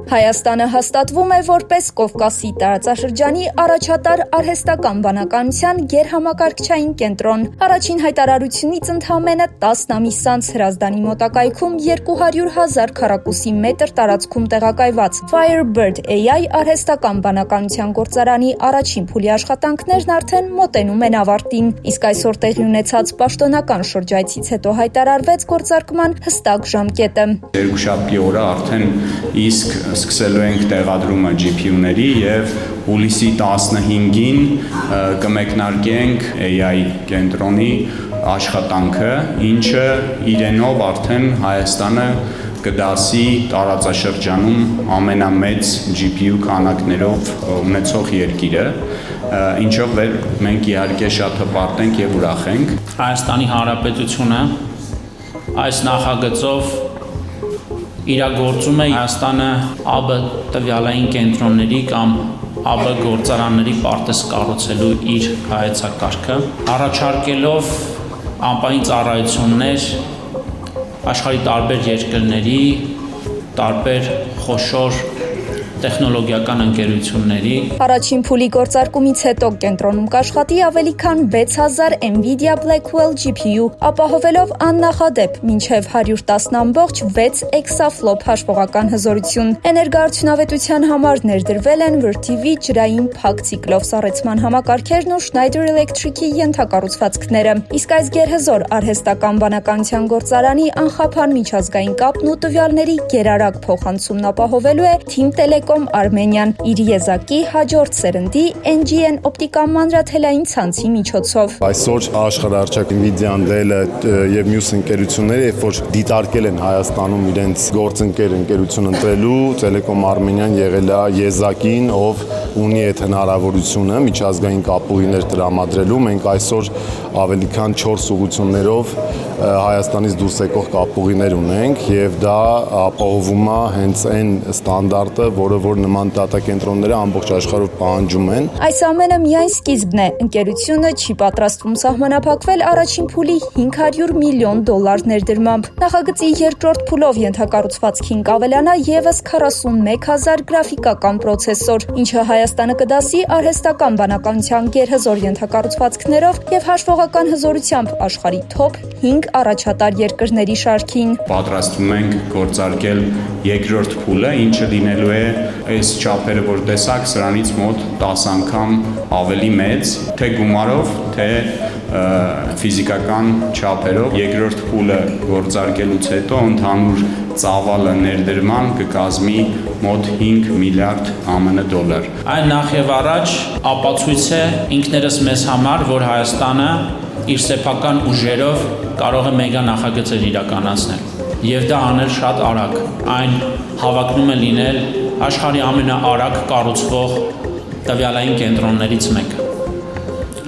Հայաստանը հաստատվում է որպես Կովկասի տարածաշրջանի առաջատար արհեստական բանականության գերհամակարգչային կենտրոն։ Առաջին հայտարարությունից ընդամենը 10 ամիս անց Հրազդանի մոտակայքում 200,000 քառակուսի մետր տարածքում տեղակայված Firebird AI արհեստական բանականության գործարանի առաջին փուլի աշխատանքներն արդեն մոտենում են ավարտին, իսկ այսօր տեղի ունեցած պաշտոնական շրջայցից հետո հայտարարվեց գործարկման հստակ ժամկետը։ Երկուշաբթի օրը արդեն իսկ սկսելու ենք տեղադրումը GPU-ների եւ հուլիսի 15-ին կմեկնարկենք AI կենտրոնի աշխատանքը, ինչը իրենով արդեն Հայաստանը կդասի տարածաշրջանում ամենամեծ GPU քանակներով ունեցող երկիրը, ինչով մենք իհարկե շատ հպարտ ենք եւ ուրախ ենք։ Հայաստանի Հանրապետությունը այս նախագծով իրագործում է Հայաստանը ԱԲ տվյալային կենտրոնների կամ ԱԲ գործարանների պարտեզ կառուցելու իր հայեցակարգը, առաջարկելով անպայման ծառայություններ աշխարհի տարբեր երկրների, տարբեր խոշոր տեխնոլոգիական ընկերությունների։ Առաջին փուլի գործարկումից հետո կենտրոնում կաշխատի ավելի քան 6000 NVIDIA Blackwell GPU, ապահովելով աննախադեպ մինչև 110.6 exaflop հաշվողական հզորություն։ Էներգոարդյունավետության համար ներդրվել են WRTV ջրային փակ ցիկլով սառեցման համակարգերն ու Schneider Electric-ի ենթակառուցվածքները։ Իսկ այս գերհզոր արհեստական բանականության գործարանի անխափան միջազգային կապն ու տվյալների գերարագ փոխանցումն ապահովելու է Team Telecom Armenian իր եզակի հաջորդ սերնդի NGN օպտիկական մանրաթելային ցանցի միջոցով։ Այսօր աշխարհարչակ NVIDIA-ն, Dell-ը եւ մյուս ընկերությունները, երբ որ դիտարկել են Հայաստանում իրենց գործընկերություն ընտրելու, Telecom Armenian եղել է եզակին, ով ունի այդ հնարավորությունը միջազգային կապուղիներ տրամադրելու։ Մենք այսօր ավելի քան 4 ուղղություններով Հայաստանից դուրս եկող կապուղիներ ունենք եւ դա ապահովում է հենց այն ստանդարտը, որ նման դատակենտրոնները ամբողջ աշխարհով պահանջում են։ Այս ամենը միայն սկիզբն է։ Ընկերությունը չի պատրաստվում սահմանափակվել առաջին փուլի $500 միլիոն ներդրմամբ։ Նախագծի երկրորդ փուլով ենթակառուցվածքին կավելանա եւս 41,000 գրաֆիկական պրոցեսոր, ինչը Հայաստանը կդասի արհեստական բանականության գերհզոր ենթակառուցվածքներով եւ հաշվողական հզորությամբ աշխարհի top 5 առաջատար երկրների շարքին։ Պատրաստվում ենք գործարկել երկրորդ փուլը, ինչը լինելու է այս չափերը, որ տեսակ, սրանից մոտ 10 անգամ ավելի մեծ, թե գումարով, թե ֆիզիկական չափերով։ Երկրորդ փուլը գործարկելուց հետո ընդհանուր ծավալը ներդրման կկազմի մոտ 5 միլիարդ ԱՄՆ $։ Այն նախ եւ առաջ ապացույց է ինքներս մեզ համար, որ Հայաստանը իր սեփական ուժերով կարող է մեգա նախագծեր իրականացնել եւ դա անել շատ արագ։ Այն հավակնում է լինել աշխարհի ամենաարագ կառուցվող տվյալային կենտրոններից մեկը։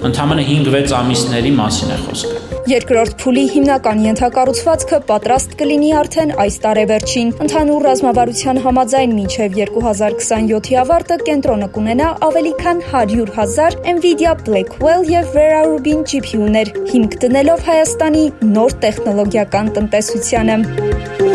Ընդամենը 5-6 ամիսների մասին է խոսքը։ Երկրորդ փուլի հիմնական ենթակառուցվածքը պատրաստ կլինի արդեն այս տարեվերջին։ Ընդհանուր ռազմավարության համաձայն մինչև 2027-ի ավարտը կենտրոնը կունենա ավելի քան 100,000 NVIDIA Blackwell եւ Vera Rubin GPU-ներ, հիմք դնելով Հայաստանի նոր տեխնոլոգիական տնտեսությանը։